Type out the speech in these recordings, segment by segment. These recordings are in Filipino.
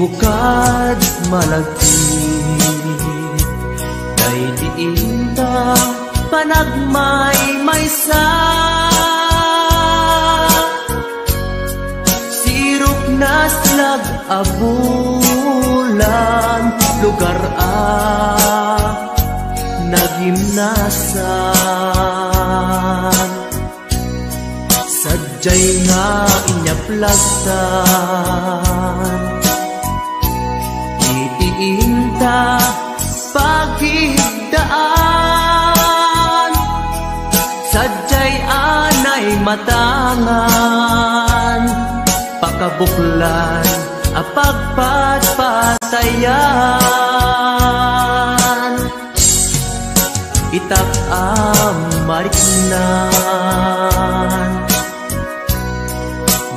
bukad malagkit, kay diinta panagmay-maysa. Sirok na slag abulan, lugar nagimnasan. Sadyay nga inyaplagtan, itiinta pagigdaan. Sadyay anay matangan, pakabuklan apagpatpatayan. Itak amariknan,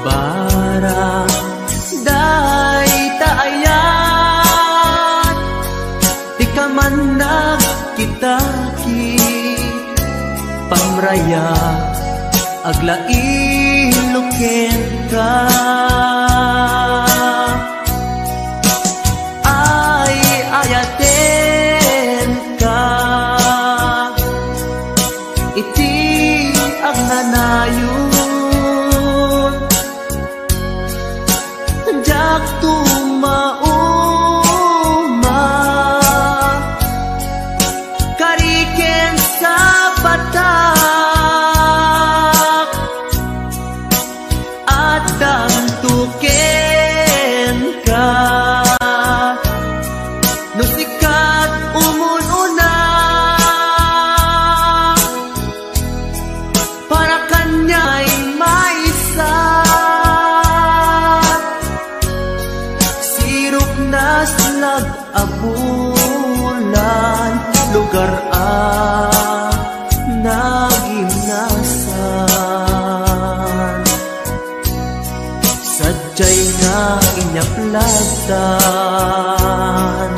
bara day taayan. Di ka man nagkitaki, pamraya aglain ka. Ay ayaten ka, iti ang nanayon. Jak tumauma, kariken sa batak, at damtuken ka. No sikat umununa, para kanya'y maisa. Sirok na slag abulan, lugar nagimnasan. Sadyay nga inyaplagtan,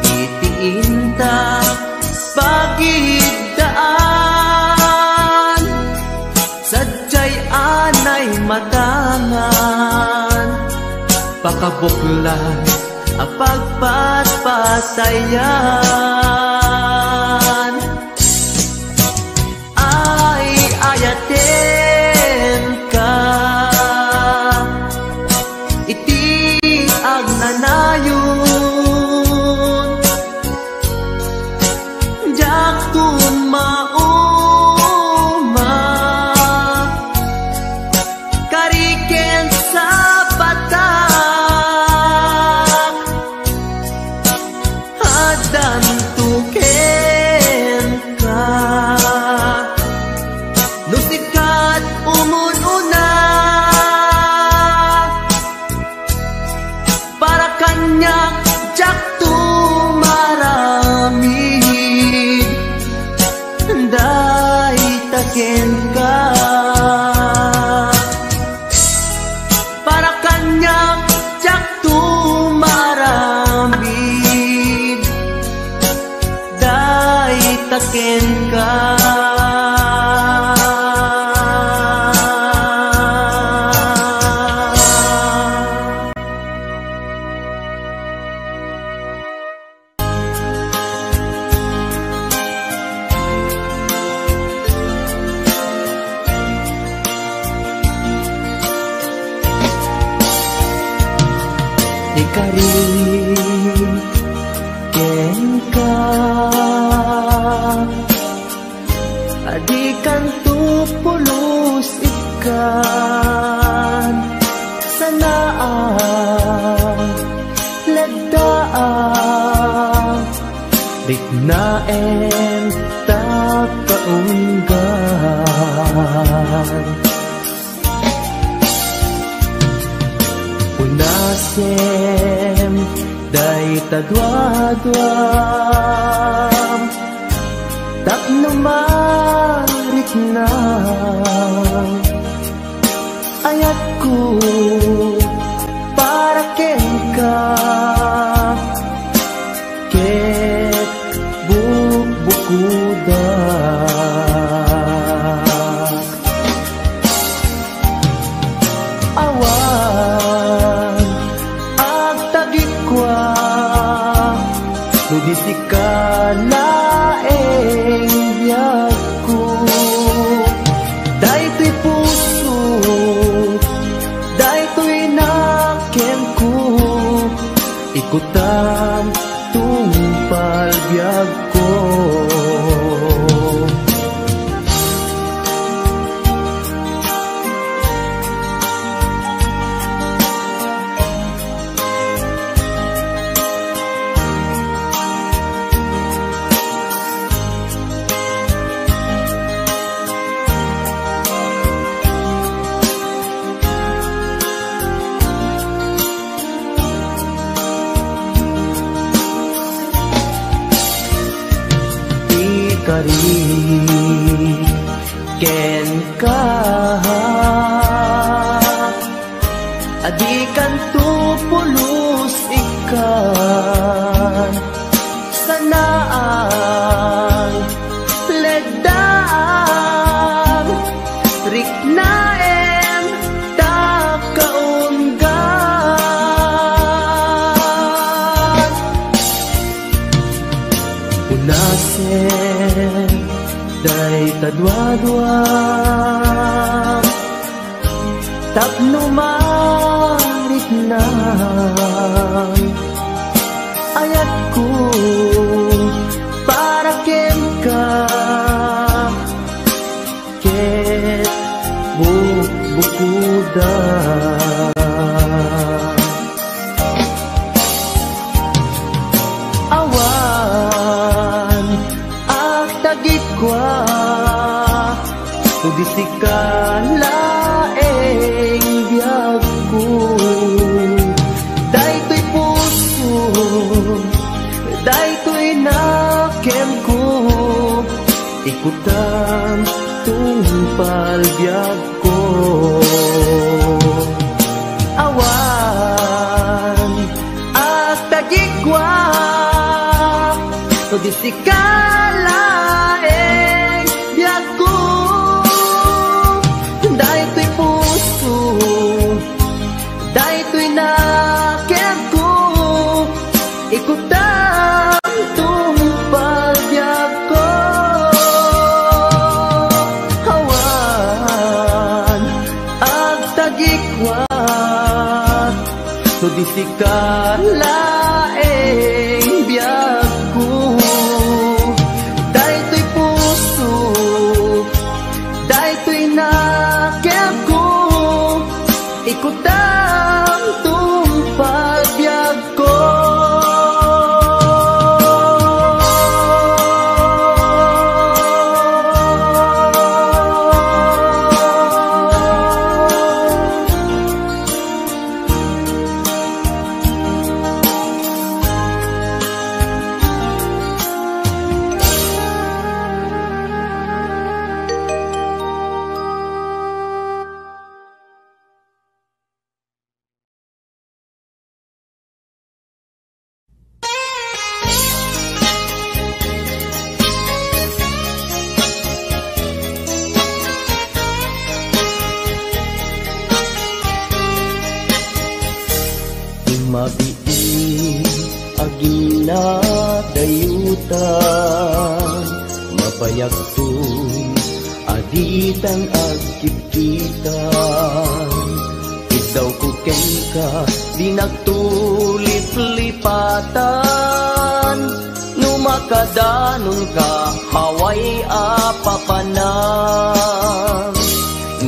itiinta pagigdaan. Sadyay anay matangan, pakabuklan apagpatpatayan. Ay ayaten ka, iti ang nanayon. Jak tumauma, kariken sa batak, adan tuken ka. No sikat umununa, para kanya jak tumaramid. Day taken ka, para kanya jak tumaramid. Day taken ka. Ikarin ken ka, adikan tupulos ikan. Sanaan lagdaan, bignaen takaunggan. Unasem day tadwadwam, tapno marik na ayat ko para ken ka. Ket bukbukudak, awan Tudi si kalaeng biyag ko. Daytoy puso, daytoy nakem ko. Ikutan tungpal biyag ko. Kari ken ka adikan tu pulus ikan sanaan ledang riknaem tak kaunggan unasen day tadwa-dwa tapno marit na ayat ko para ken ka ket bukuda awan ak tagit kwa tudi si kalaeng biyag ko. Daytoy puso, daytoy nakem ko. Ikutan tungpal biyag ko. Awan at tagikwa tudi si kalaeng biyag ko. Daytoy puso, daytoy nakem ko. Ikutan tungpal biyag ko. Hawan ag tagikwat tudi si kalaeng biyag ko. Daytoy puso, daytoy nakem ko. Ikutan tungpal biyag ko. Mabiin agina dayutan mapayak tun aditan agkipkitan ikaw kuken ka di nagtulip-lipatan numakadanon ka haway apapanan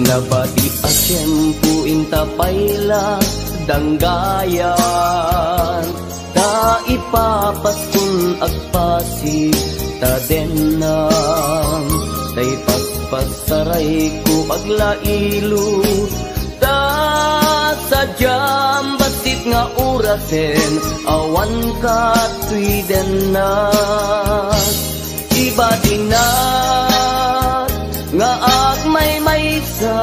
nabadi asyempu intapayla danggayan ta ipapaskun agpasi ta denang tay pagpasaray ko aglailo ta sadyam basit nga urasen awan ka tuy denang iba dinat nga agmay sa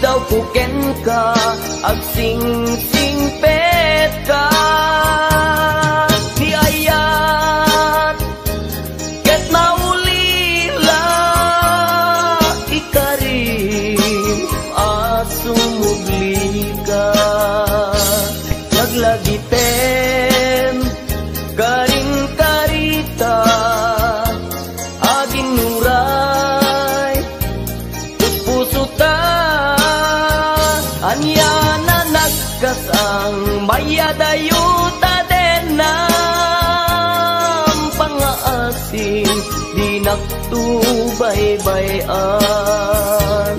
daw kuken ka agsing-sing pet ka di ayat ket maulila ikarim asumugli ka naglagitem mayadayuta den nam pangaasim di naktubaybayan.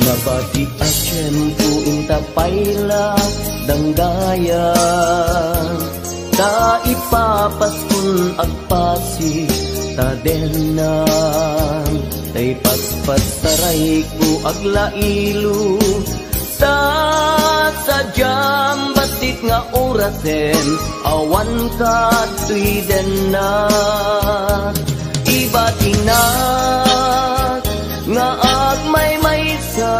Nabati asyempu inta paila danggayan ta ipapaskun agpasi ta denan tay paspas taray ko aglailu ta sadyam basit nga orasen awan ka tuiden na ibatinak nga agmay-maysa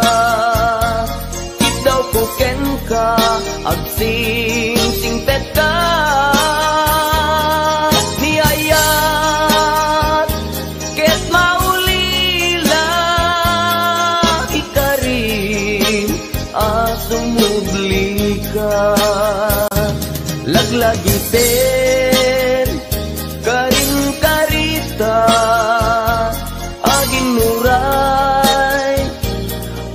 daw ko ken ka agsing-singpet ka niyayat ket maulila ikarim asumubli ka laglagi pen karing karita aging nuray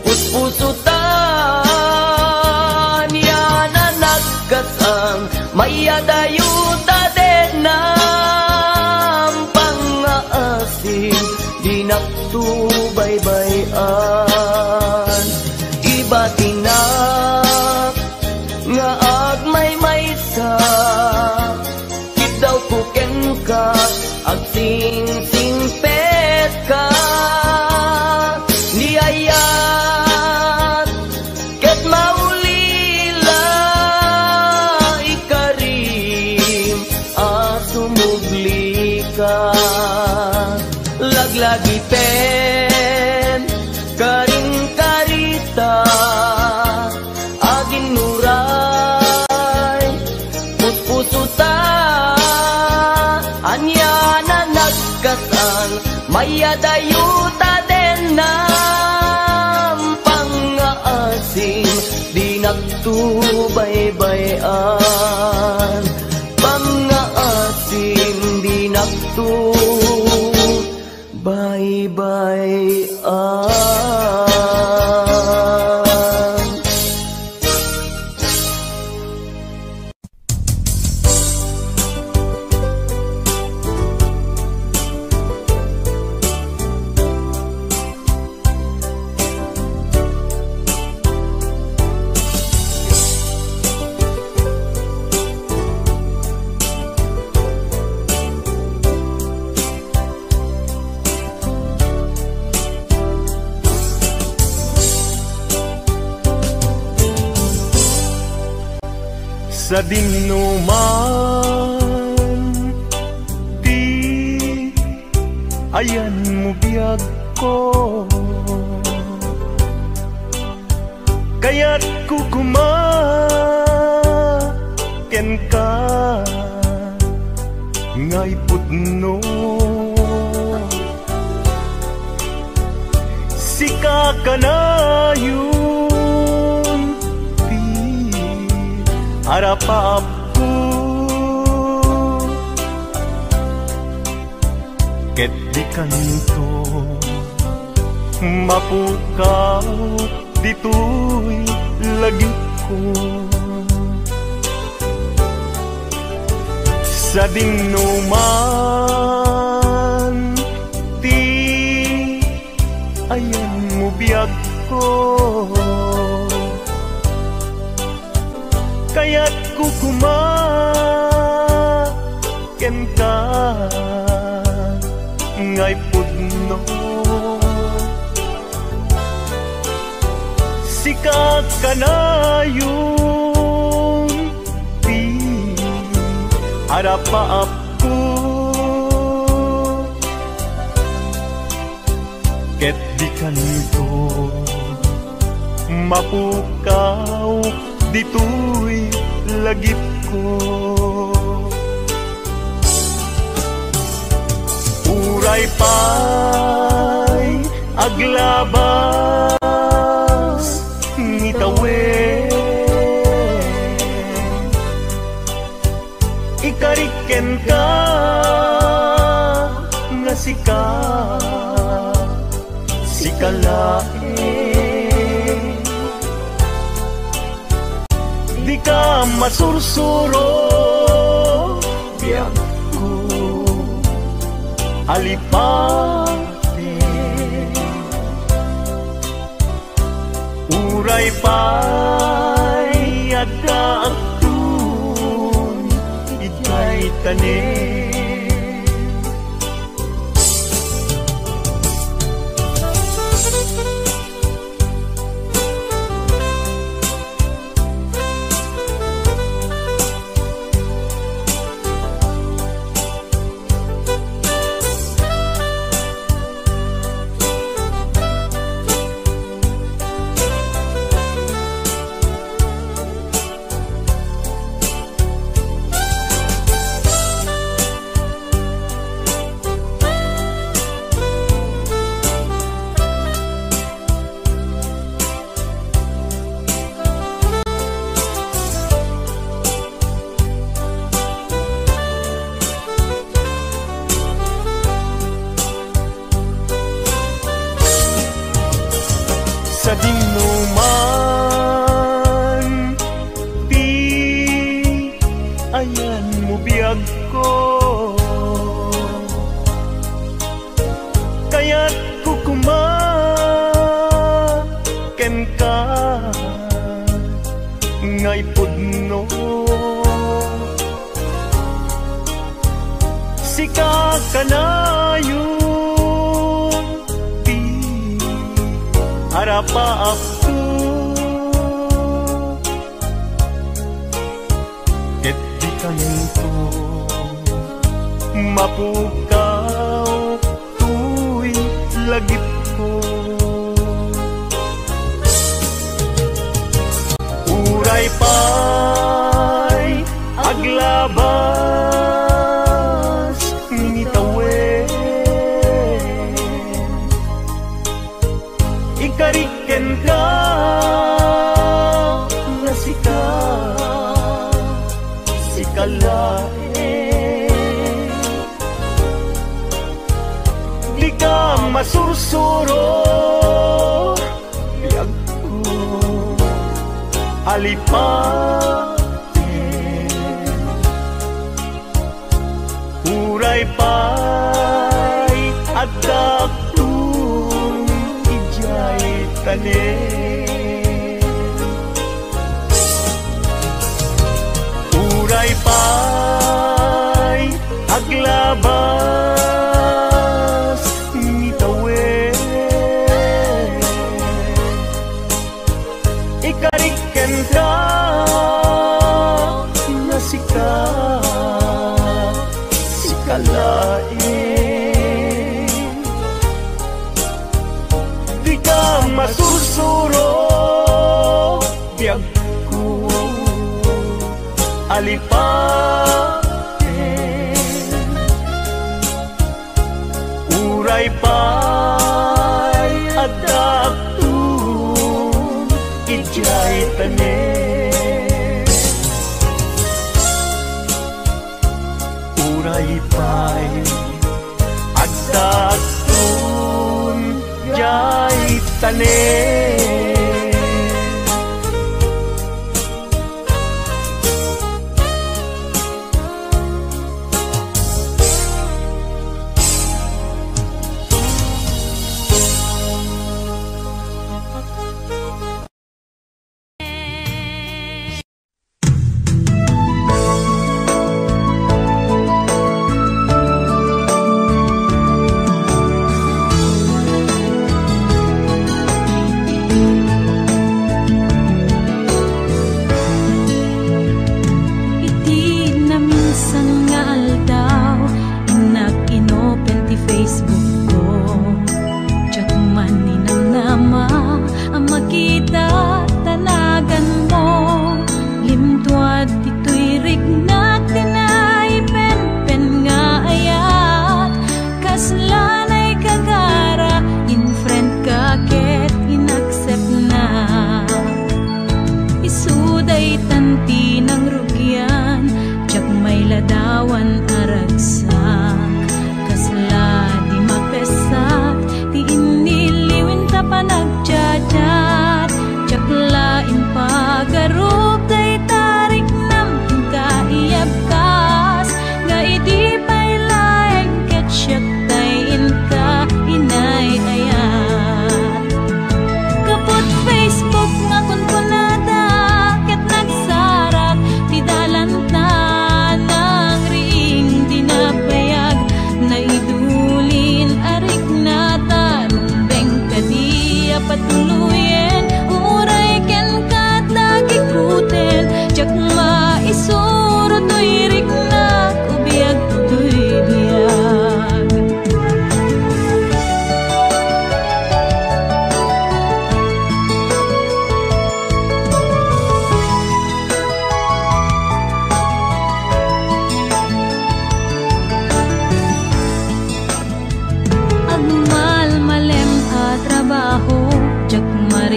puspusutan yan na nagkasang mayadayuta den nam pangaasim di naktubaybayan ibatinak nga agmay-maysa daw ko ken ka agsing-singpet ka niyayat ket maulila ikarim asumubli ka laglagi pen karing karita aging nuray puspusutan anya na nagkasang mayadayuta den nam pangaasim di naktubaybayan pangaasim di naktubaybayan. Sa dinuman di ayan mo biyag ko kaya't kukumaken ka ngay putno sika kanayon harapapku ket di kanto mapukaw dito'y lagit ko sa dinuman ti ayan mo biyag ko kaya't kukumaken ka ngay pudno sikat kanayon ti harapaap ko ket di kanto mapukaw dito'y lagip ko Uray pa'y aglabas ngitawen, ikariken ka nga sikalae, di ka masursuro biyag ko alipate. Uray pa'y adakun itay tanin, sa dinuman di ayan mo biyag ko, kaya't kukumaken ka ngay pudno, sika kanayon harapaapto, ket di kanto mapukaw tuy lagip ko. Uray pa'y aglabas ngitawen, ikariken ka nga sikalae, di ka masursuro biyag ko alipate. Uray pa'y adakun ijay tanin, uray pa'y aglabas ngitawen, ikariken ka nga sikalae, di ka masursuro biyag ko alipate. Uray pa'y adakun ijay tanin, uray pa'y adakun ijay tanin.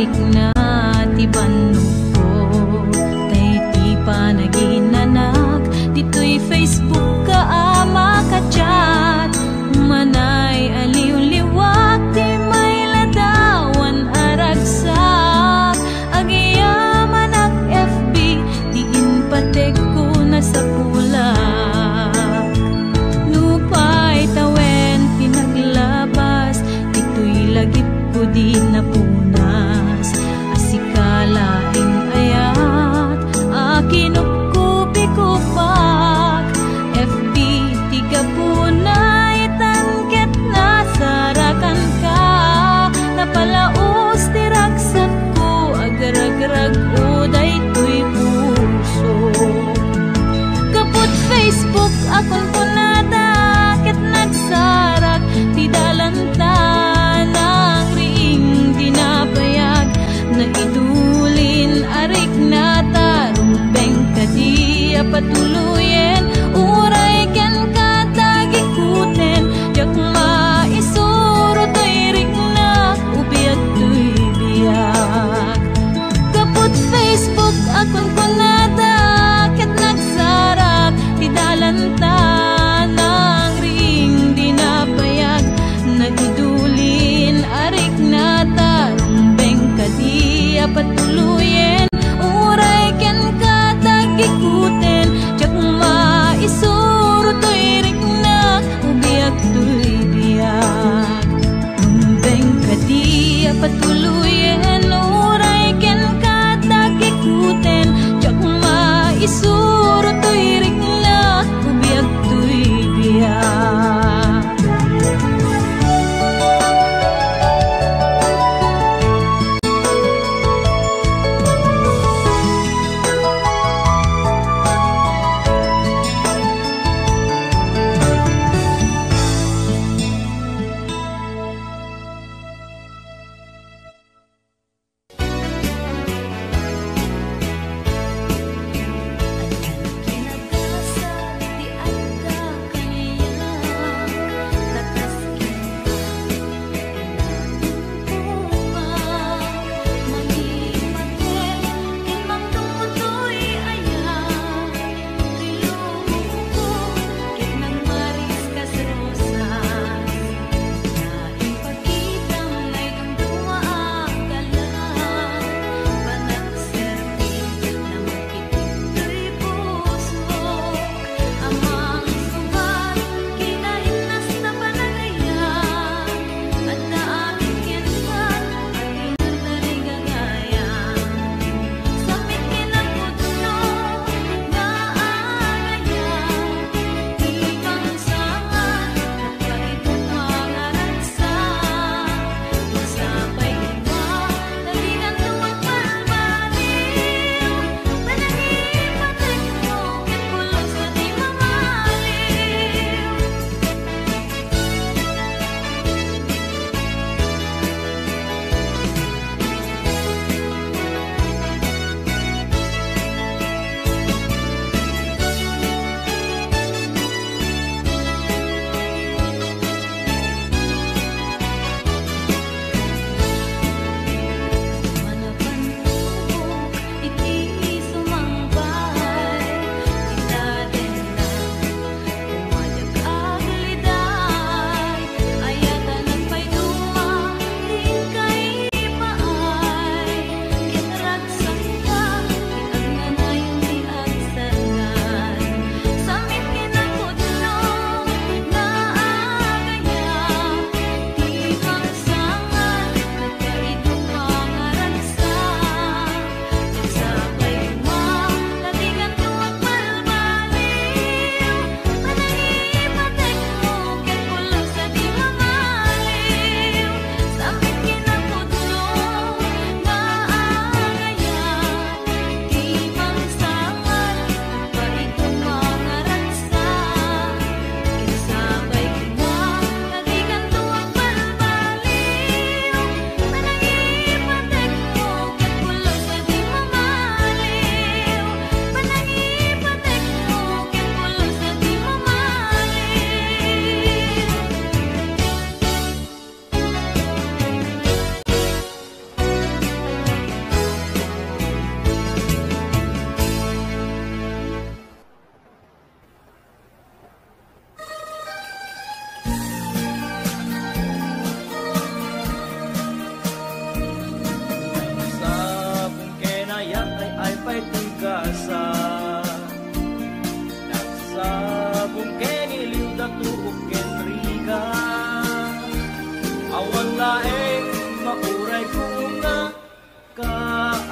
balik na ti bannog ko, tay ti panaginanak, dito'y Facebook ka ama ka-chat, manay aliw-liwak ti may ladawan aragsak, agiyaman ak FB di inpatek ko na sa pulak, nupay tawen pinaglabas, dito'y lagip ko di napunas,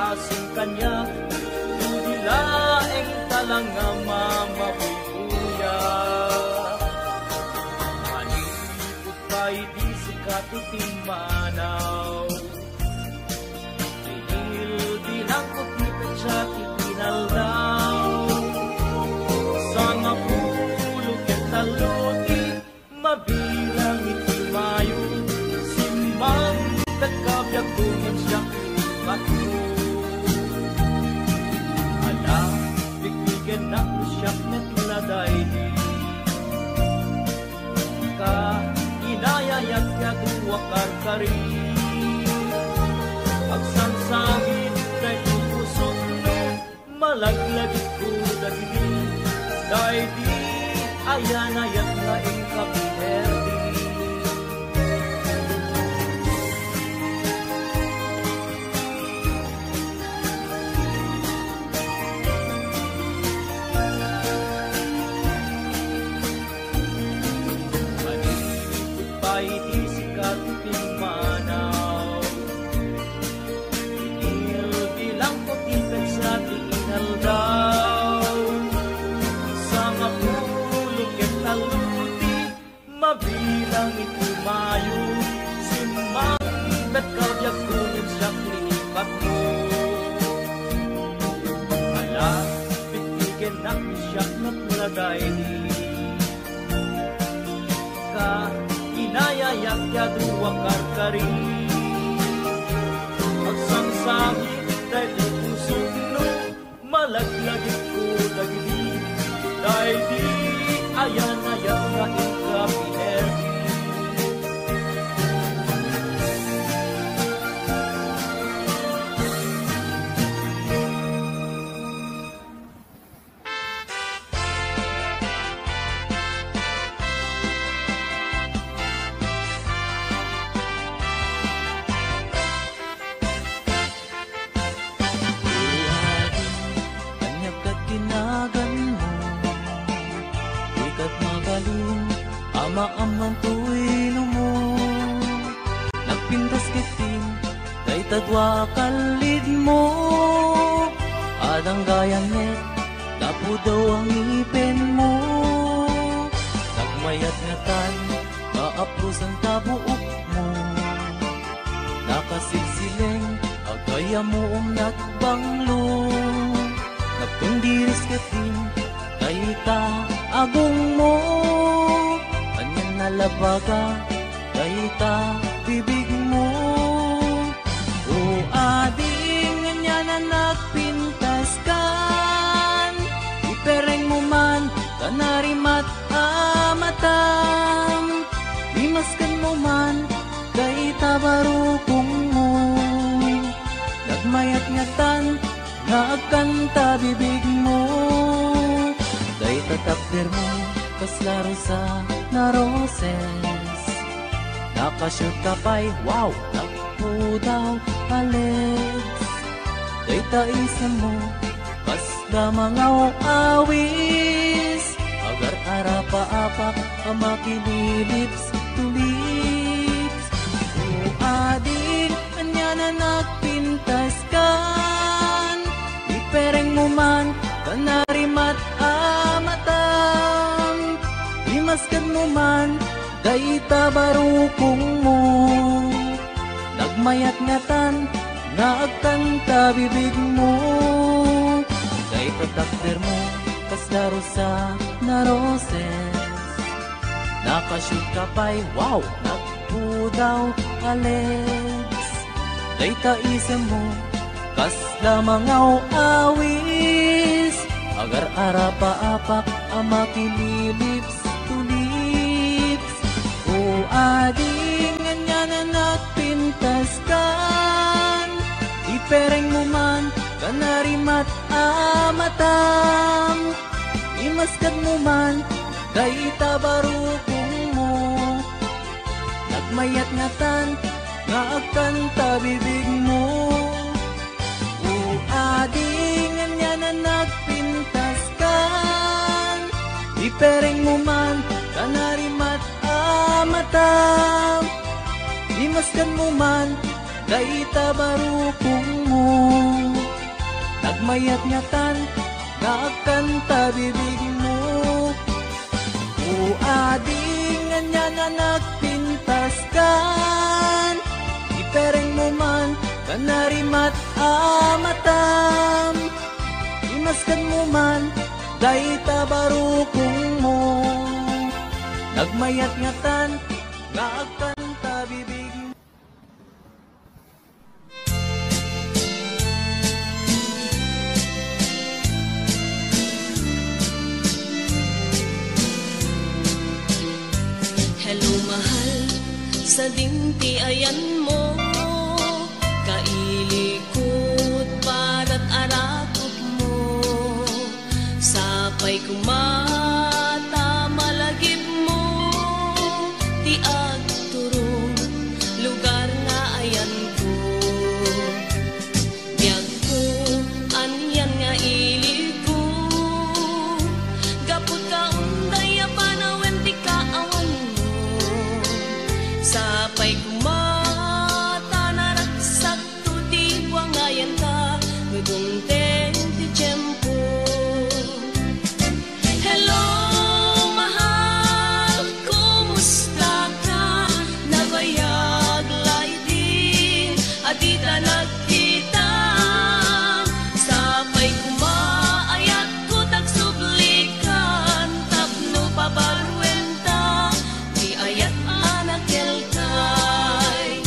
asin kanya, tudilaeng talanga mamabubuya. Malipot pa'y di sikatuting manaw, tinil dinangkot ni Petsat itinaldaw. Sa mapulog at taluti, mabilang itimayo, simang nagkabyag tungan siya kinipat mo. Ala, bigbigan na ko siya natladay di ka, inayayat niya duwakar ka rin. Agsansangit dahil pusok no, malaglagit ko dagdi, dahil di ayanayat na ingkapinerdi. Di sikat manaw, inil bilang putipet sa tinal daw. Sa mapulog at taluti, mabilang itumayo, simang nagkabyag kunin siya klinipat mo. Ala, bitigen na siya napladay di ka, inayayat ya duwakar ka rin. Agsangsangit dahil pusok no, malaglagit ko dagdi, dahil di ayanayat ka ingkapinerdi. Amaamang tuwino mo, nagpintas kitin, kay tadwa kalid mo. Adang gayanet, tapo daw ang ipin mo. Nagmayat nga tan, kaapros ang tabuok mo. Nakasilsileng, agaya mo nagbanglo. Nagpundiris kitin, kay agong mo. Nalabaga, kaita bibig mo. O ading nga na nagpintas kan, ipereng mo man, kanarimat amatam. Limaskan mo man, kaita barukong mo. Nagmayat ngatan, nagkanta bibig mo. Kaita takdir mo, kaslaro sa na roses. Nakashoot ka pa'y wow, nakpo daw Alex. Kay taisa mo, kasda mga awis. Agar arapa-apak, amakililips to lips. O adik, kanya na nagpintas kan, ipereng mo man, kanarimat amatam. Imaskan mo man, daita barukong mo. Nagmayat ngatan, naagkanta bibig mo. Daita takder mo, kaslaro sa na roses. Nakashoot ka pa'y wow, nakpo daw Alex. Daita isem mo, kasda mga awis. Agar arapa-apak, amakililips to lips. O ading nga na nagpintas kan, ipereng mo man, kanarimat amatam. Imaskad mo man, daita barukong mo. Nagmayat ngatan, nga agkanta bibig mo. O ading nga na nagpintas kan, ipereng mo man, kanarimat amatam. Imaskan mo man, daita barukong mo. nagmayat-nyatan, nagkanta bibig mo. Uading nga na nagpintas kan, ipereng mo man, kanarimat amatam. Imaskan mo man, day tabarukong mo. Nagmayat-nyatan, nagkanta bibig mo. Hello mahal, sa dinti ayan mo, kailikot para't arakot mo. Sapay kumata malagip mo, ti agturong lugar nga ayan ko. Biyag ko, anyan nga ili ko, gapot ka unday apanawen ti kaawan mo. Sapay kumata naraksak to di buangayan ka, nudungteng ti tiyempo. Hello mahal, kumusta ka? Nabayag laydin, adita nagkita. Sapay kumaayat ko tagsublikan, tapno pabarwenta, di ayat anak kelkay.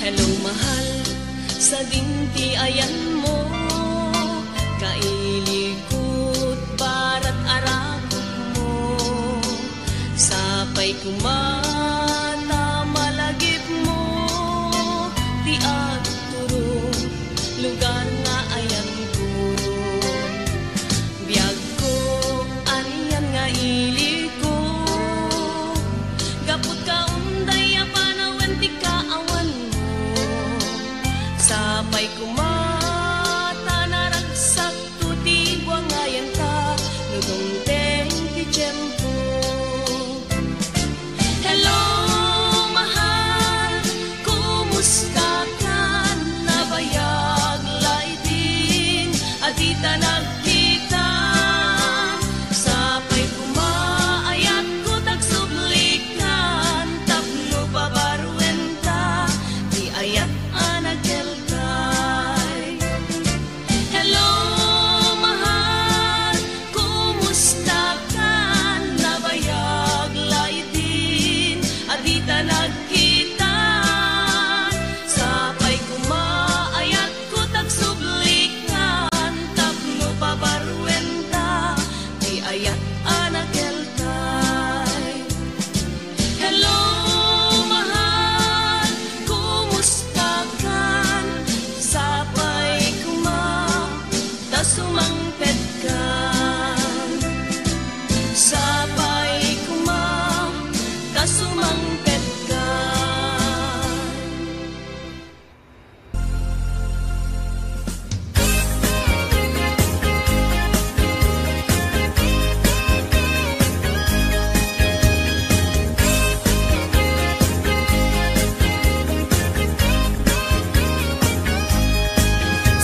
Hello mahal, sa dinti ayan mo, kailikot para't arakot mo. Sapay kumata malagip mo, di agturong lugar nga ayan ko. Biyag ko, anyan nga ili ko, gapot ka unday apanawen ti kaawan mo. Sapay kumata naragsak to di buangayan ka, nudungteng ti tiyempo. Hello mahal, kumusta ka? Nabayag laydin, adita nagkita. Sapay kumaayat ko tagsublikan, tapno pabarwenta, di ayat anak kelkay. Hello mahal, kumusta ka? Nabayag laydin, adita nagkita. Sapay kumaayat ko tagsublikan, tapno pabarwenta, di ayat anak kelkay. Hello mahal, kumusta ka? Sapay kumata sumangpet ka. Sapay kumata sumangpet ka.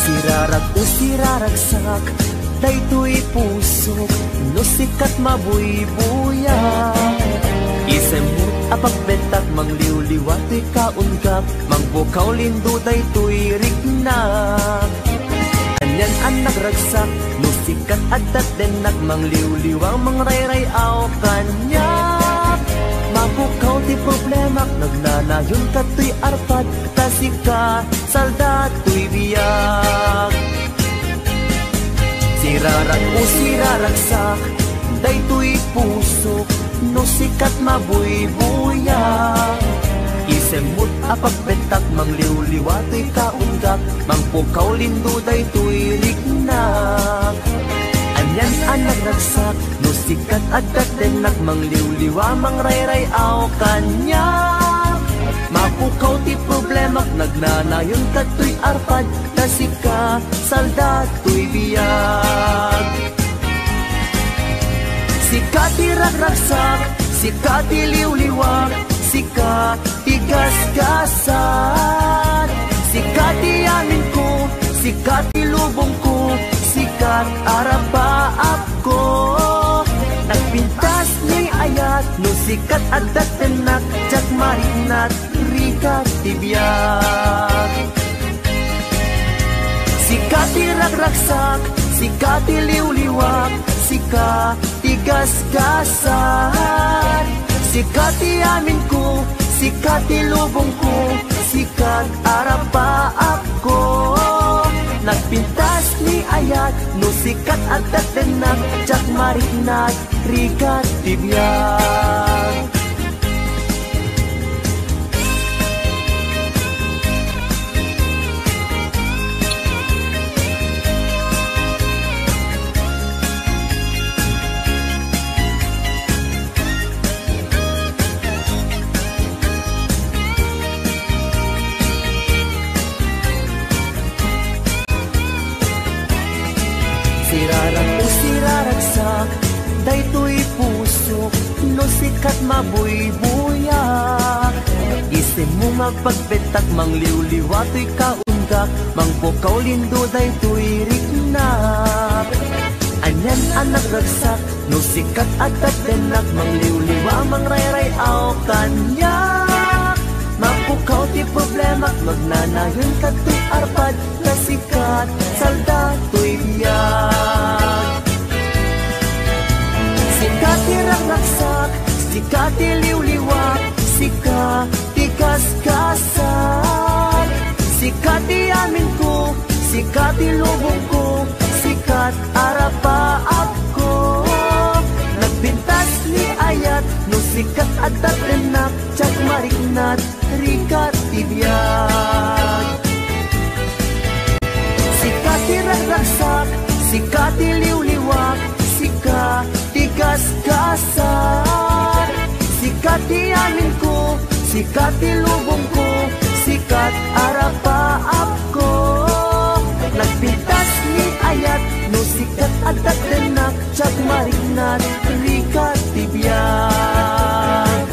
Sirarag o siraragsak, daytoy pusok, no sikat mabuybuya. Isemut apagbentak, mangliwliwatoy kaungkap, mangbukaw lindo daytoy rignak. Anyan ang nagragsak, no sikat adat denak, mangliwliwang mangrayrayaw kanyak. Mabukaw ti problemak, nagnanayon katoy arpad, kasika saldatoy biyak. Sirarag o siraragsak, daytoy pusok, no sikat mabuybuyak. Isemut apagbentak, mangliwliwatoy kaungkap, mangpukaw lindo daytoy rignak. Anyan ang nagragsak, no sikat at datenak mangliw-liwa mangrayray aw kanya. Mapukaw ti problema nagnanayon kato'y arpad kasika salda to'y biyag. Sika ti ragragsak, sika ti liw-liwag, sika ti gasgasan. Sika ti amin ko, sika ti lubong ko, sikat arapaap ko. Nagpintas ni'y ayat, no sikat at datenak, jak marinat, rikat ti biyag. Sika ti ragragsak, sika ti liw-liwag, sika ti gasgasan. Sika ti amin ko, sika ti lubong ko, sikat arapaap ko. Nagpintas ni ayat, no sikat at datenak, jak marinat, rikat ti biyag. Siraragsak, daytoy puso, no sikat mabuybuyak. Isin mo magpagpetak, mangliw-liwa to'y kaundak, mangpukaw lindo daytoy riknak. Anyan anak ragsak, no sikat at datenak, mangliw-liwa mangrayray aw kanyak. Mapukaw ti problema, magnanayon kato'y arpad, kasikat salda to'y biyag. Sika ti ragragsak, sika ti liw-liwag, sika ti gasgasan. Sika ti amin ko, sika ti lubong ko, sikat arapaap ko. Nagpintas ni ayat, no sikat at datenak, jak marinat, rikat ti biyag. Sika ti ragragsak, sika ti liw-liwag, sika ti gasgasan. Sika ti amin ko, sika ti lubong ko, sikat arapaap ko. Nagpintas ni ayat, no sikat at datenak, jak marinat, rikat ti biyag.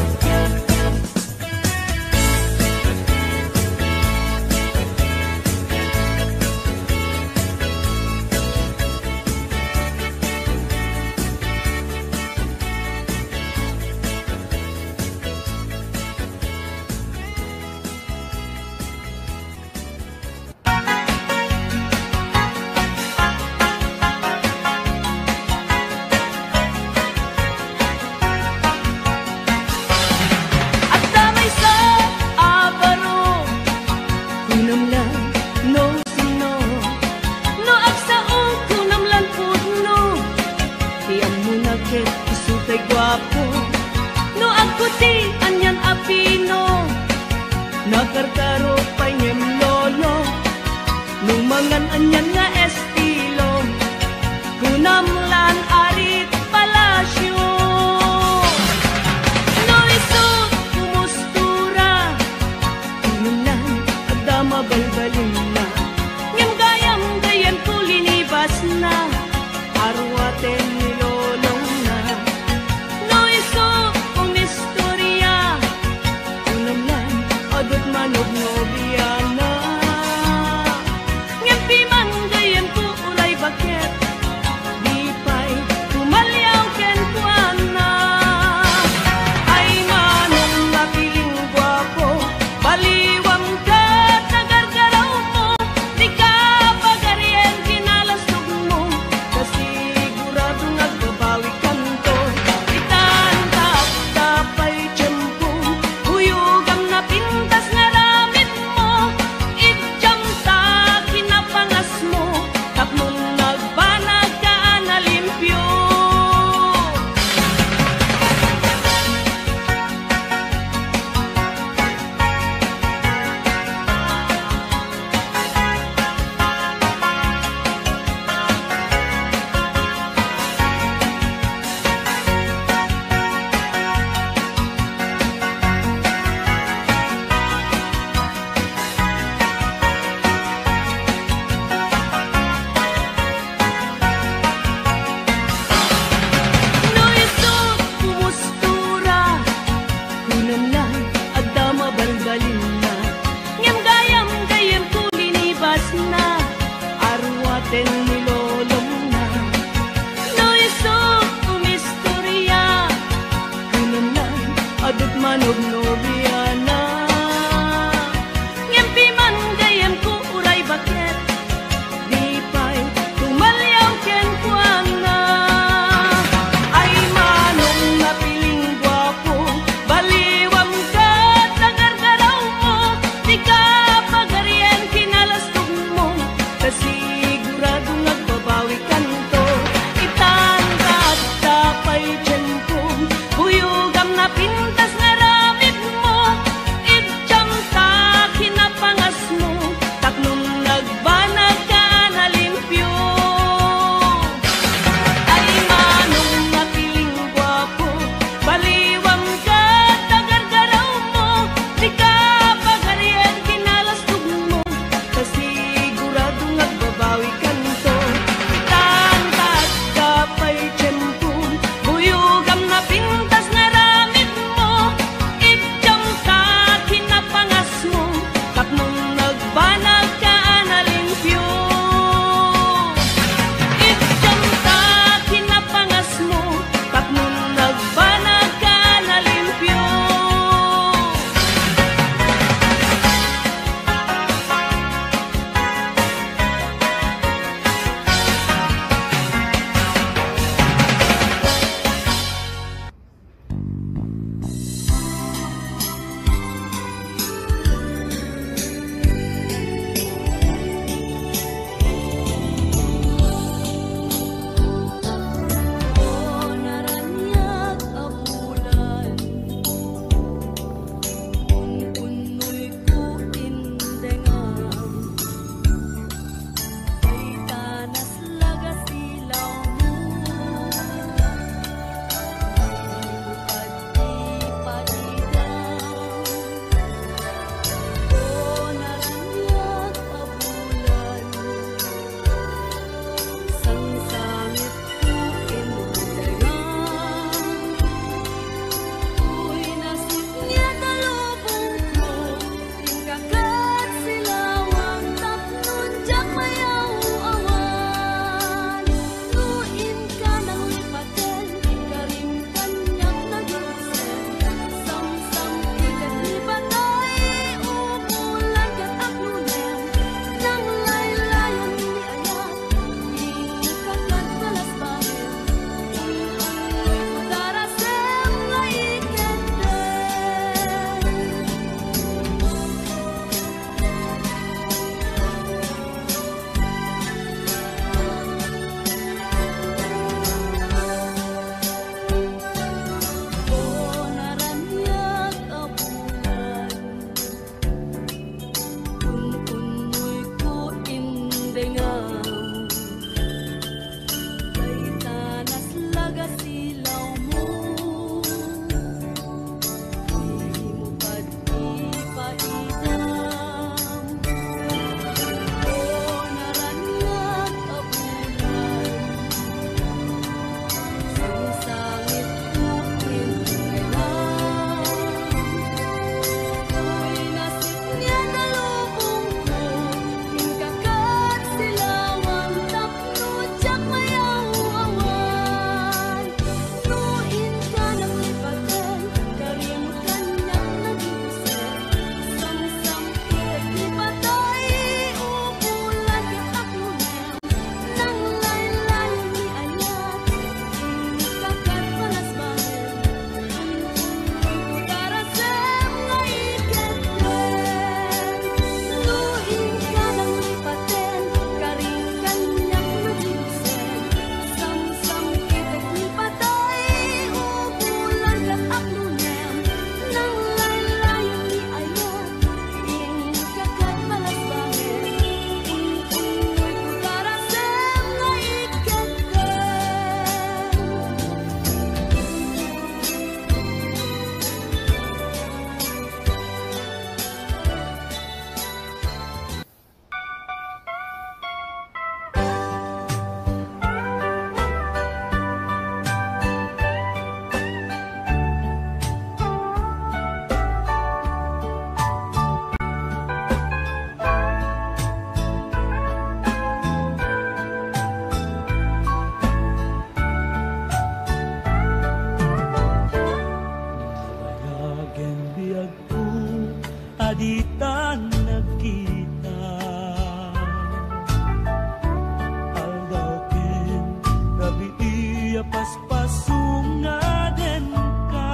paspasungaden ka.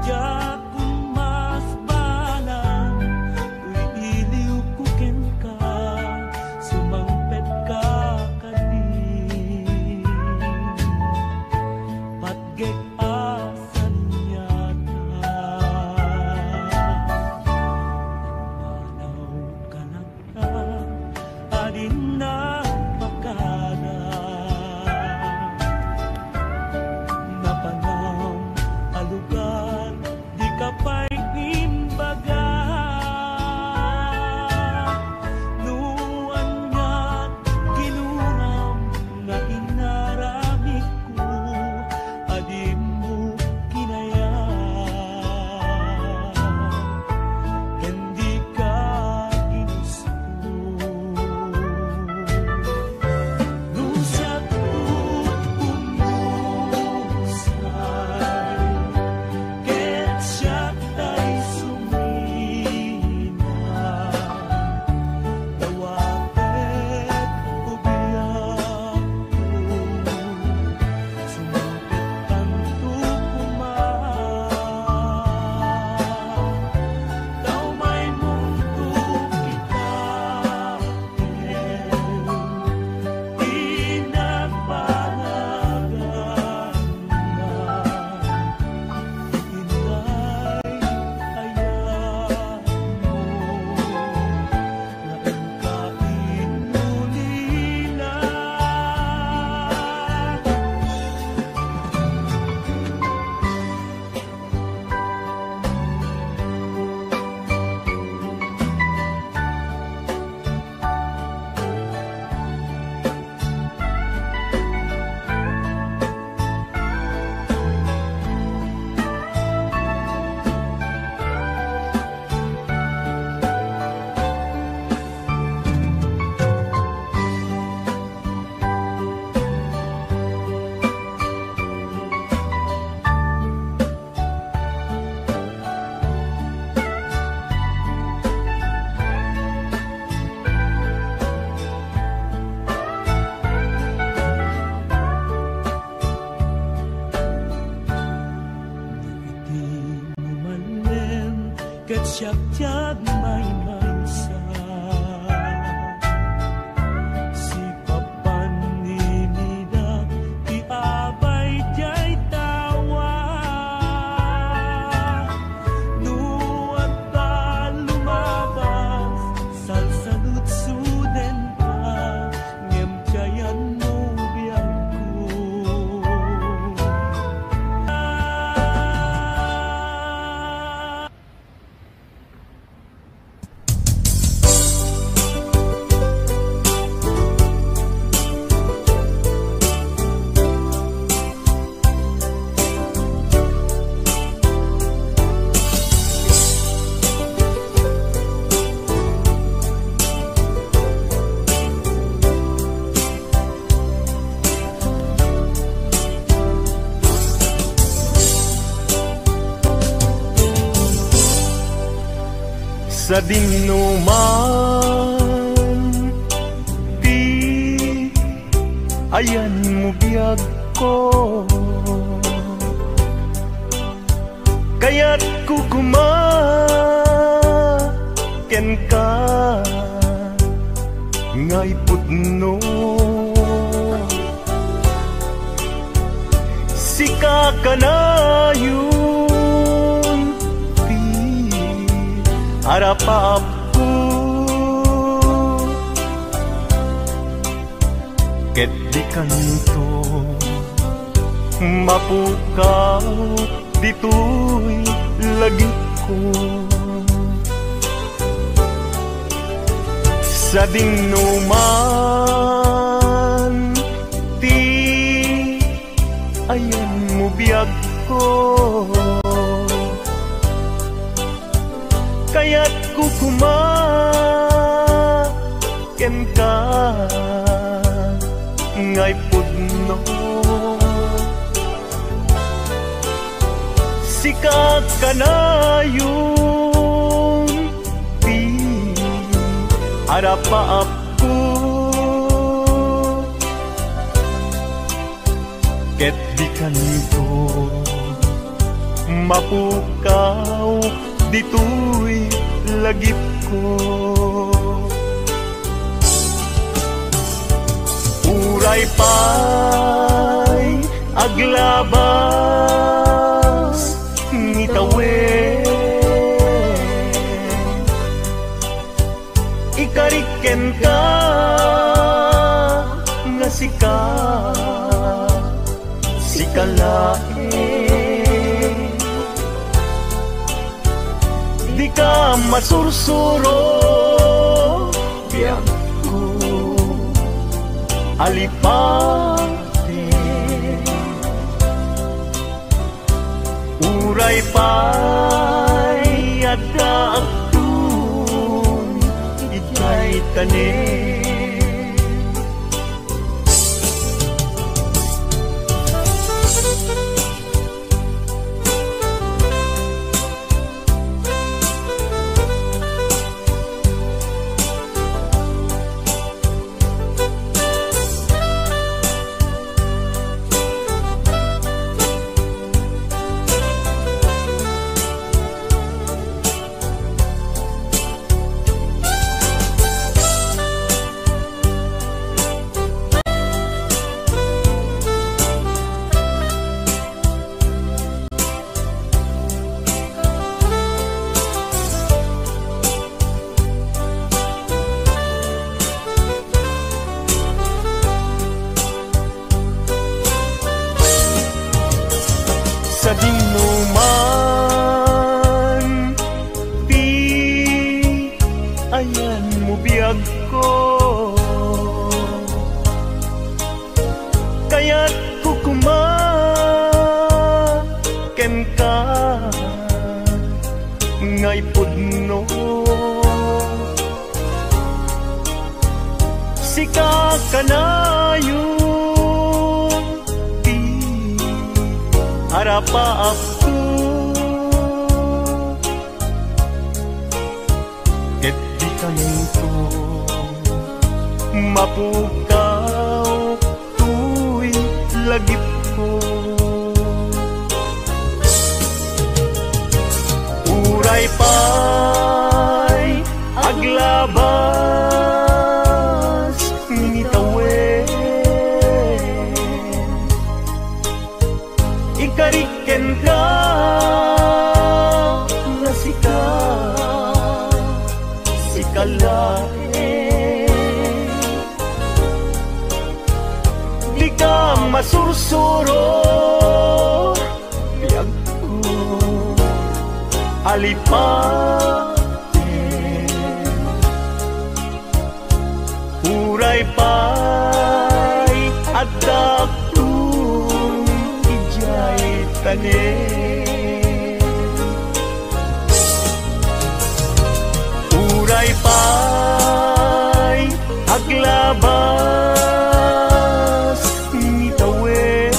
Ya kung mas balang, iliw kuken ka, sumangpet ka kani. Patgek asan yata, manaw ka lang ka, adin na pakana. Napangaw alugar, di ka pa'y imbaga. Nuan nga't kinuram na inaramik ko, adi mo kinaya. Hindi ka ginusto. Nusat ko't pumusay, ket siya ta'y sumina. Dawapet ko biyak ko, sumangkit tanto kumain. Daw may mundo kita, di nagpanagan na. Inay, hayaan mo na angkain muli na. Di mo manen, ket siyak tiyag may maysa. Si papan ninida, di abay jay tawa. Nuat ta lumabas, salsalud suden pa, ngem jayan mo biyan ko. Sa dinuman, di ayan mo biyag ko, kaya't kukumaken ka, ngay putno. Sika ka na yun, harapap ko, ket di kanto mapukaw dito'y lagi ko. Sa dinuman, ti ayan mo biyag ko, kaya't kukumaken ka, ngay pudno. Sikat ka na yung di harapaap ko, ket di kanito mapukaw dito'y lagip ko. Uray pa'y aglabas ngitawen, ikariken ka nga sikalae, di ka masursuro biyak ko alipate. Uray pa'y adda agtun itay tanin, mapukaw tu'y lagip ko. Uray pa'y aglabas ngitawen, ikariken ka nga sikalae, di ka masursuro biyag ko alipate. Uray pa'y adaktung ijay tanin, uray pa'y aglabas ngitawen,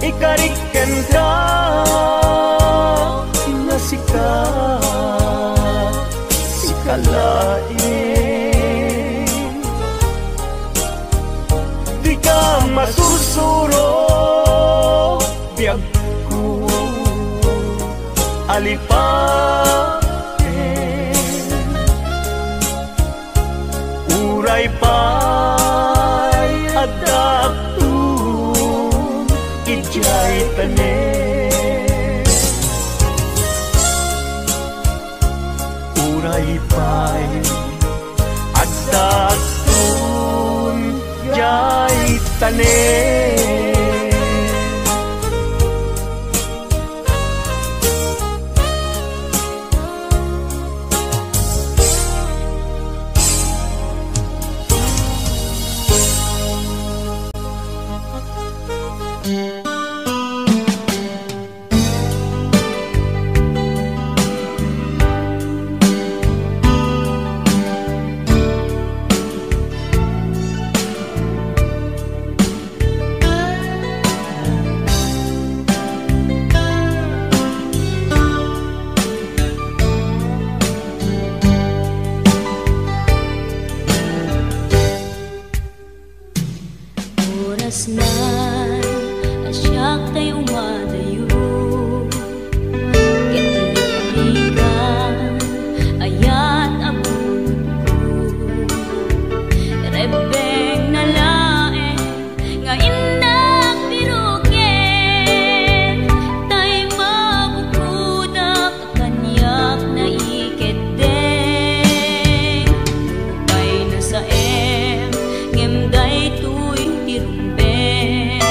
ikariken ka nga sikalae, di ka masursuro biyag ko alipate. Uray pa'y adaktung ijay tanin, uray pa'y adaktung ijay tanin. kasnan asyak tay umadayo ketalikan ayat abun ko rebeng na lae nga indak biruken tay mabukudak kanyak na iketeng upay na sa em ngem day tuy tirumben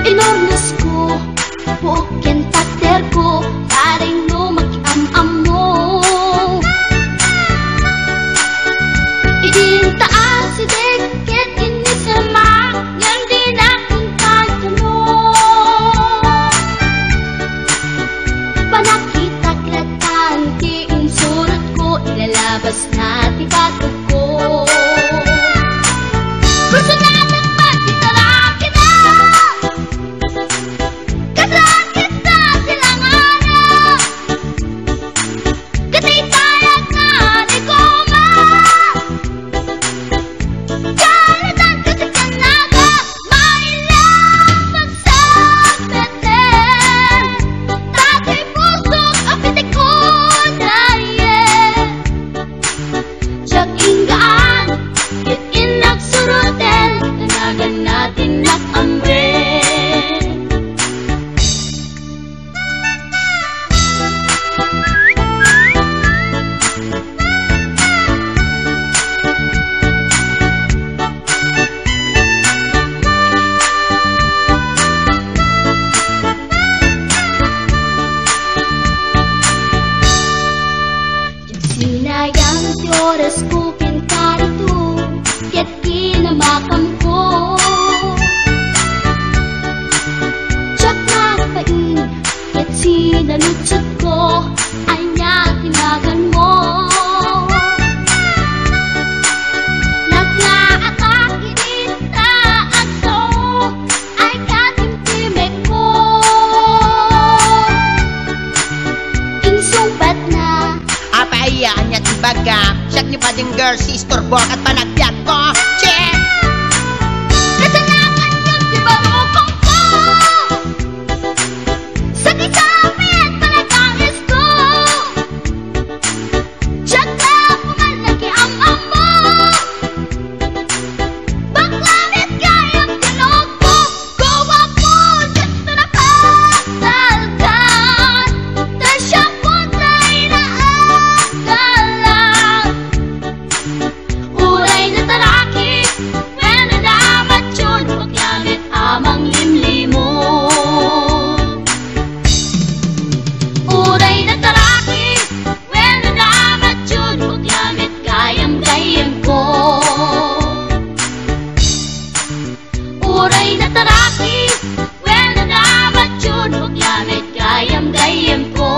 Enormes Pukin takder ko, taring no mag-am-am mo. Idin taas si deket ini semak yang dinakingkan mo. Panakita klatan ti unsurot ko, ilalabas na ti bato ko. Gusto natin magtitara kita, kasakit na silanganan. Katitayag na di ko ma, kalatan kasi kanaga, mailang magsabeten. Dati pusok apitik ko na yan. Siyak inggaan, yun inagsurutin, tanagan natin nakamre. Sinayang ti oras ko kinkarito, ket kinamakam ko. Tsak nakapain, ket sinalutsot ko, anya tinagan mo. Naglaakak inita ang so, ay katimtimek ko. Insumpat na Apayaan niya tibaga, siyak ni pading girl, sister bork at panagbiat ko. Che! kasalanan yung tibarokong ko. Sa kisapit panagangis ko, siyak na pumalaki ang amo. Baklamit kayang tinog ko, gawa po dito na pasalgan. Tasya po na inaagalan. Uray na taraki, when nadamat yun, paglamit amang limlimo. Uray na taraki, when nadamat yun, paglamit kayam-kayam ko. Uray na taraki, when nadamat yun, paglamit kayam-kayam ko.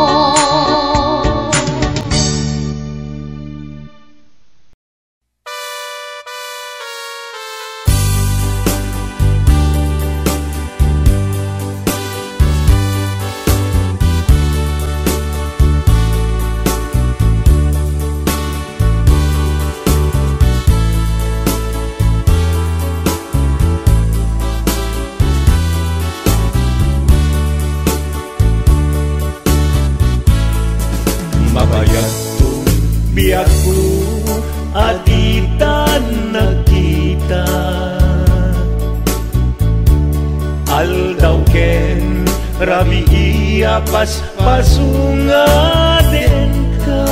Mabayatong biyaku aditan nakita, aldaw ken rabi iya pasungaden ka.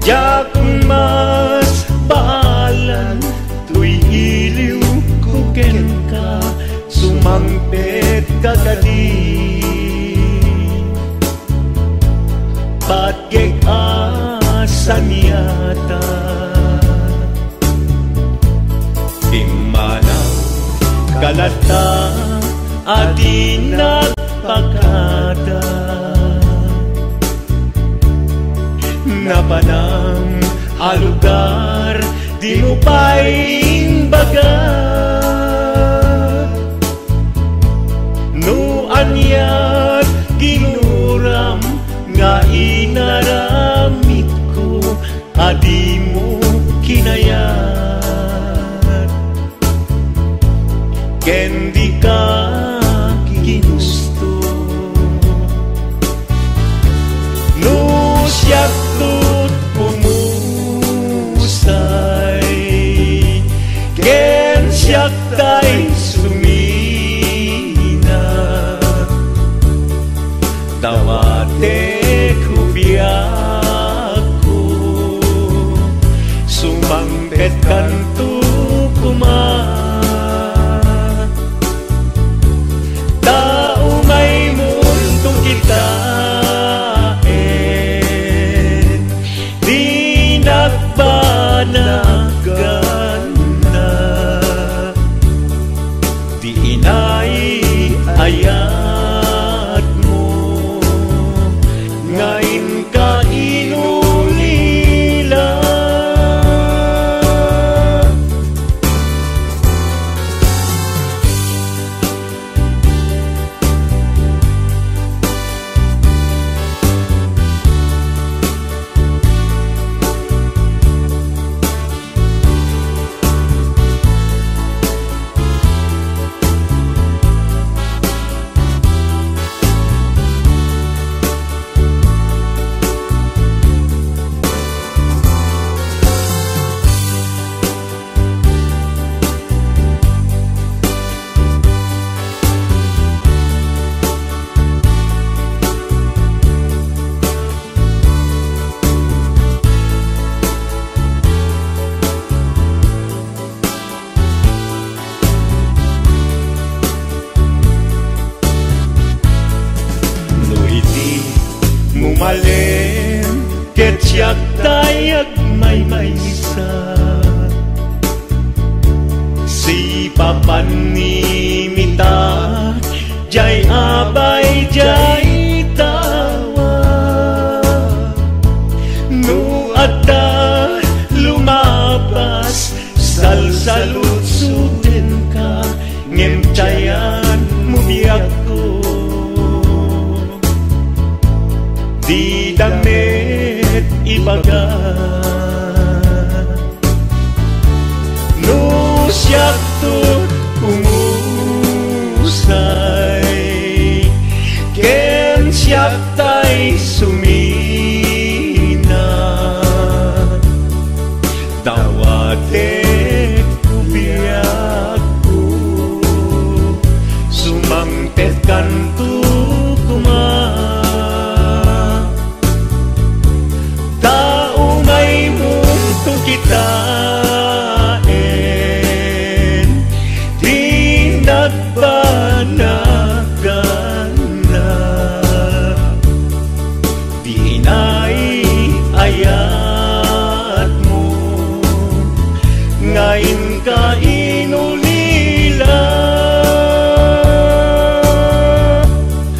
Jakun mas baalan tuy iliw kuken ka, sumangpet kagadi. Patgeg asan yata, di mana kalata adi nagpakada. Napanang alugar di mo paing baga. No anyat ginuram nga inaramit ko, adi mo kinayat. Ken di ka ginusto, no siyak tut pumusay, ken siyak tay sumina. Dawate biako sumangket kantu kuma, di inay-ayat mo, ngayon ka inulila. Mumalem ket siyak tayag may maysa, si papan ni mita jay abay jay tawa, nu adda lumapas salsalut suden ka ngem cayan mo biyak ko. Di damit ibaga no siyak to umusay, ken siyak tay sumina, dawatek kubiyak ko, sumangpet kanto kuma. Kitain di nagbanagan na, di inay-ayat mo, ngayon ka inulila.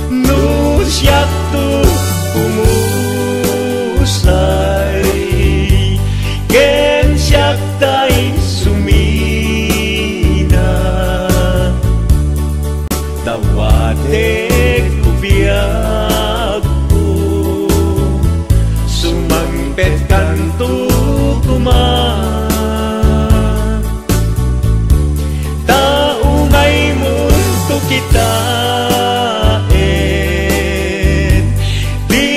No siyak to umusay, ken siyak tay sumina, dawatek kubiyak ko, sumangpet kanto kuma. Taungay mundo kitain di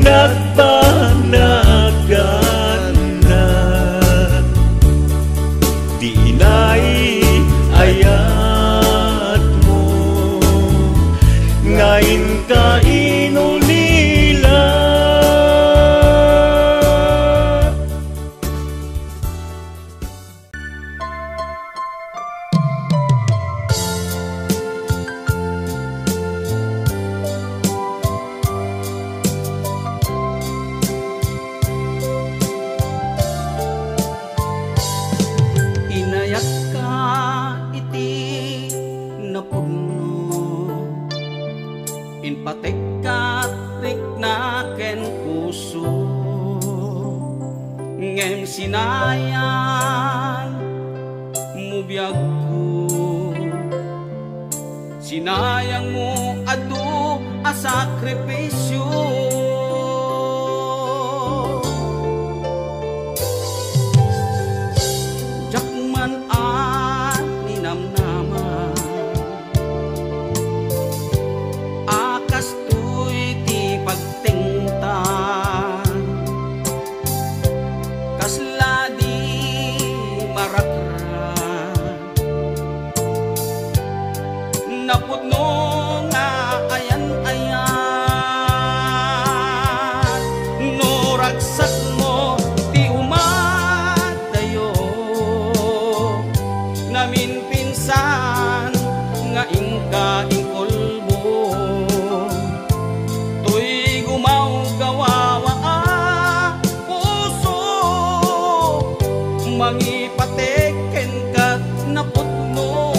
nagbanagan na, di inay-ayat mo, ngayon ka inulila. Inayat ka iti napugno, inpatek ka rikna ken puso, ngem sinayan mubiyag ko, sinayang mo adu a sakripisyo. Napudno nga ayan-ayan, no ragsak mo ti umadayo, namin pinsan nga ingka ingkolbo, tuy gumaw gawawa puso, mangipateken ka napudno.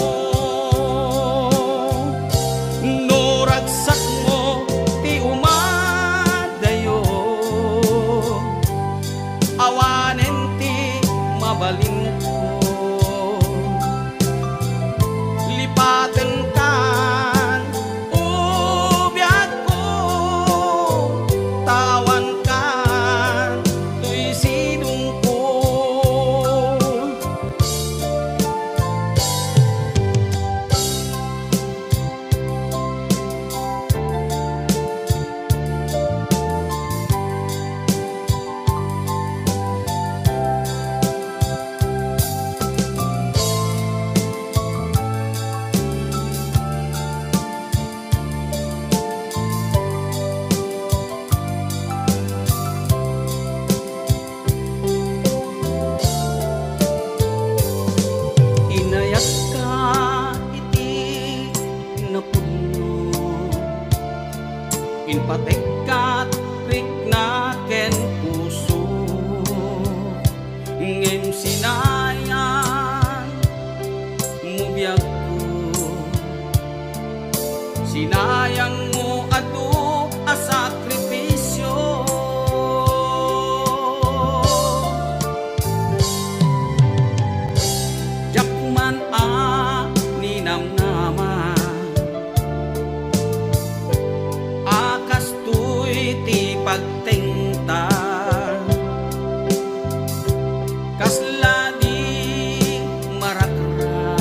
inpatekat rik na ken puso ngem sinayan mo biyag ko sinayang mo adu a sakripisyo jakman a ninamnama akas tuy ti pagtengta kasladi marakra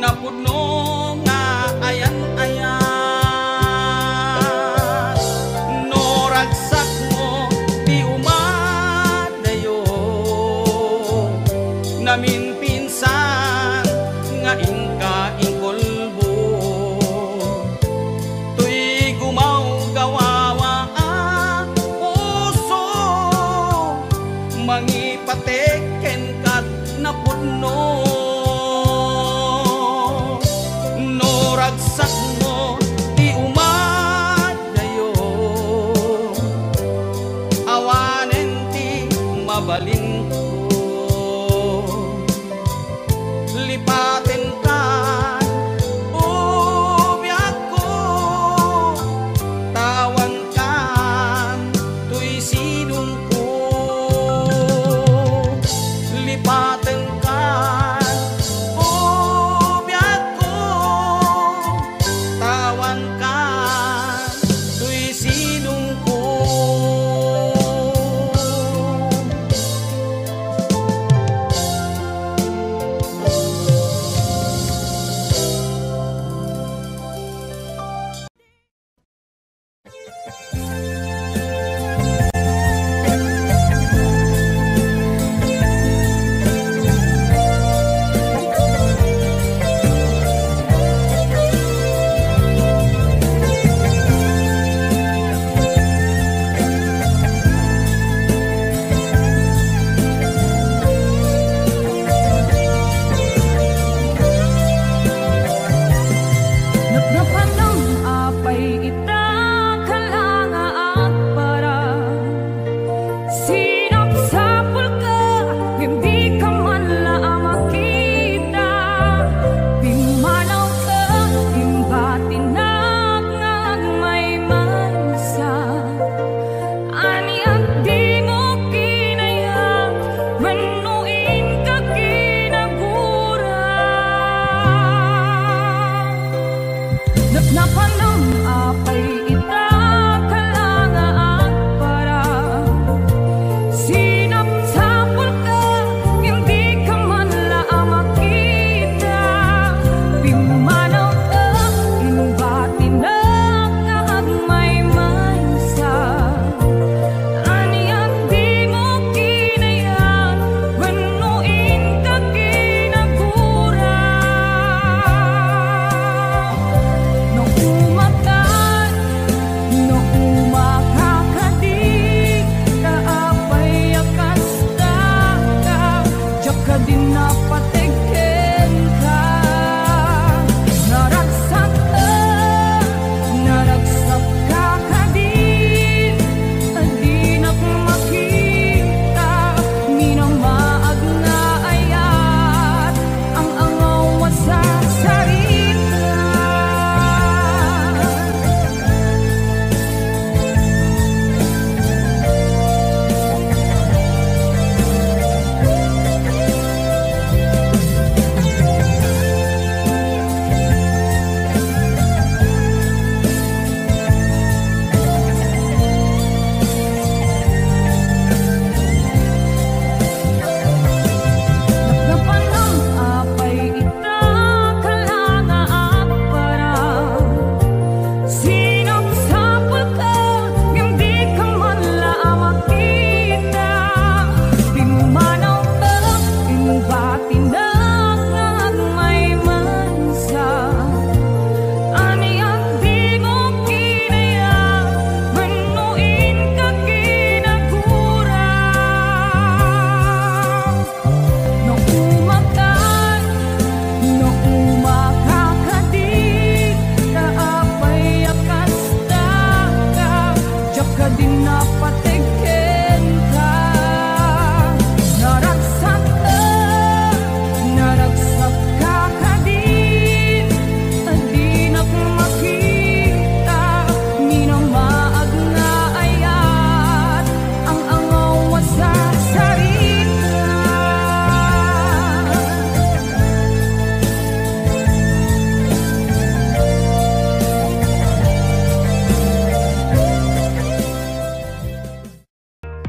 napudno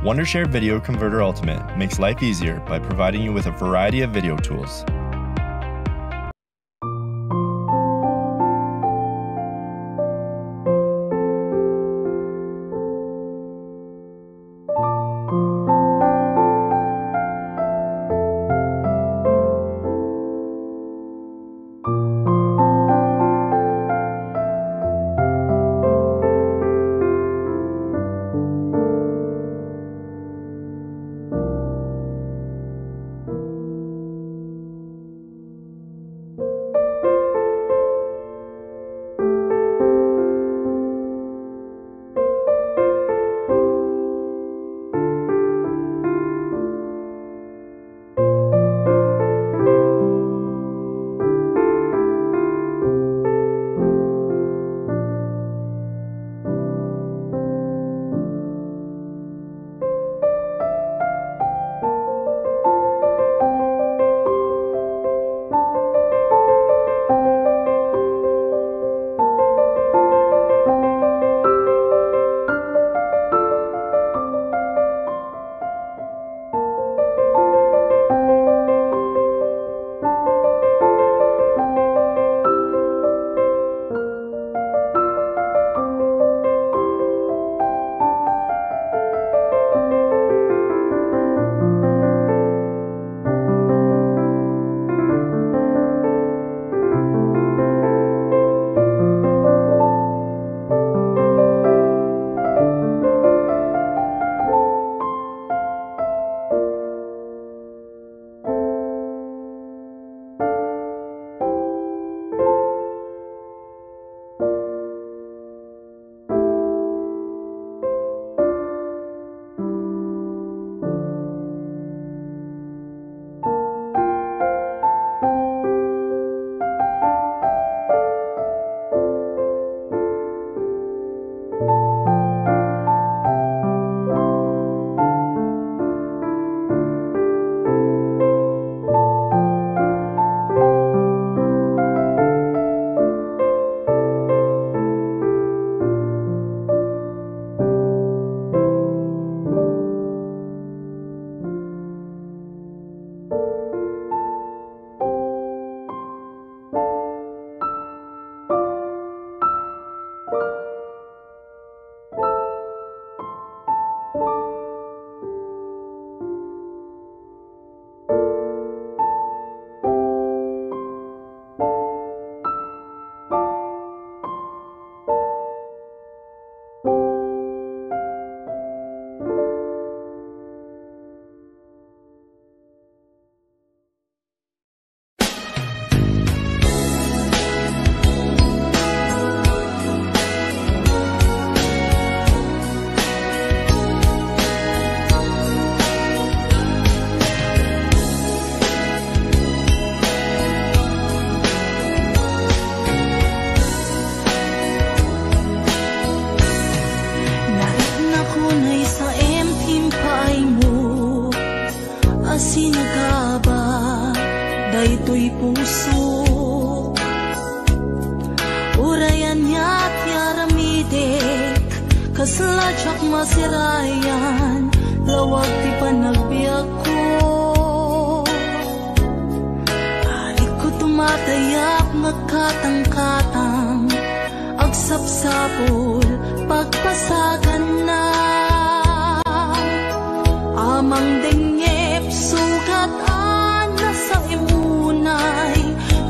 Wondershare Video Converter Ultimate makes life easier by providing you with a variety of video tools. daytoy puso urayan niya't yaramidek kasladyak masirayan lawag ti panagbiag ko alik ko tumatayak nagkatang-katang agsapsapol pagpasagan na amang dengep sugat na sa imunay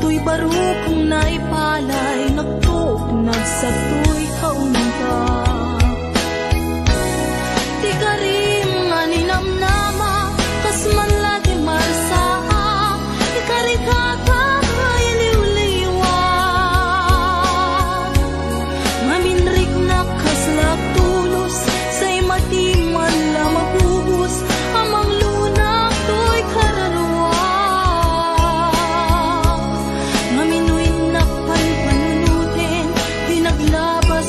tuy barukong naipalay nagtugnag sa tuy kaunta di karim nga ninamnama kas man lagi marsaa di karikata iliw-liwa maminrik na kaslap tulos say matiman la mabubus amang lunak tuy kararwa maminuin na panpanunutin di naglabas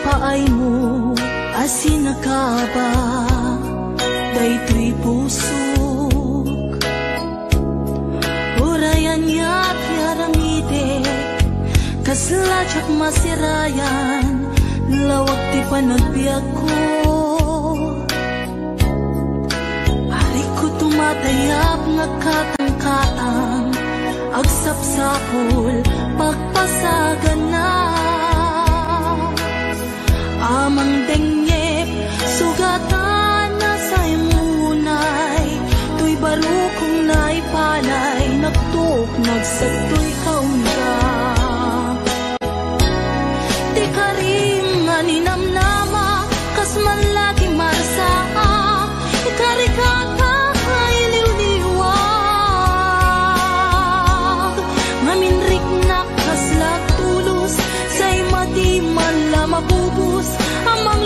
paay mo asin nakaba daytoy pusok urayan ya't yaramidek kaslajak masirayan lawag ti panagbiag ko hari ko tumatayap nga katang-katang agsapsapol pagpasagan na amang dengyep sugatan na sa imunay tuy barukong naipalay nagtuk nagsatoy kaunda di karim nga ninamnama kas man lagi marsaa ikarikata iliw-liwag maminrik na kaslak tulus say mati man la mabubus amang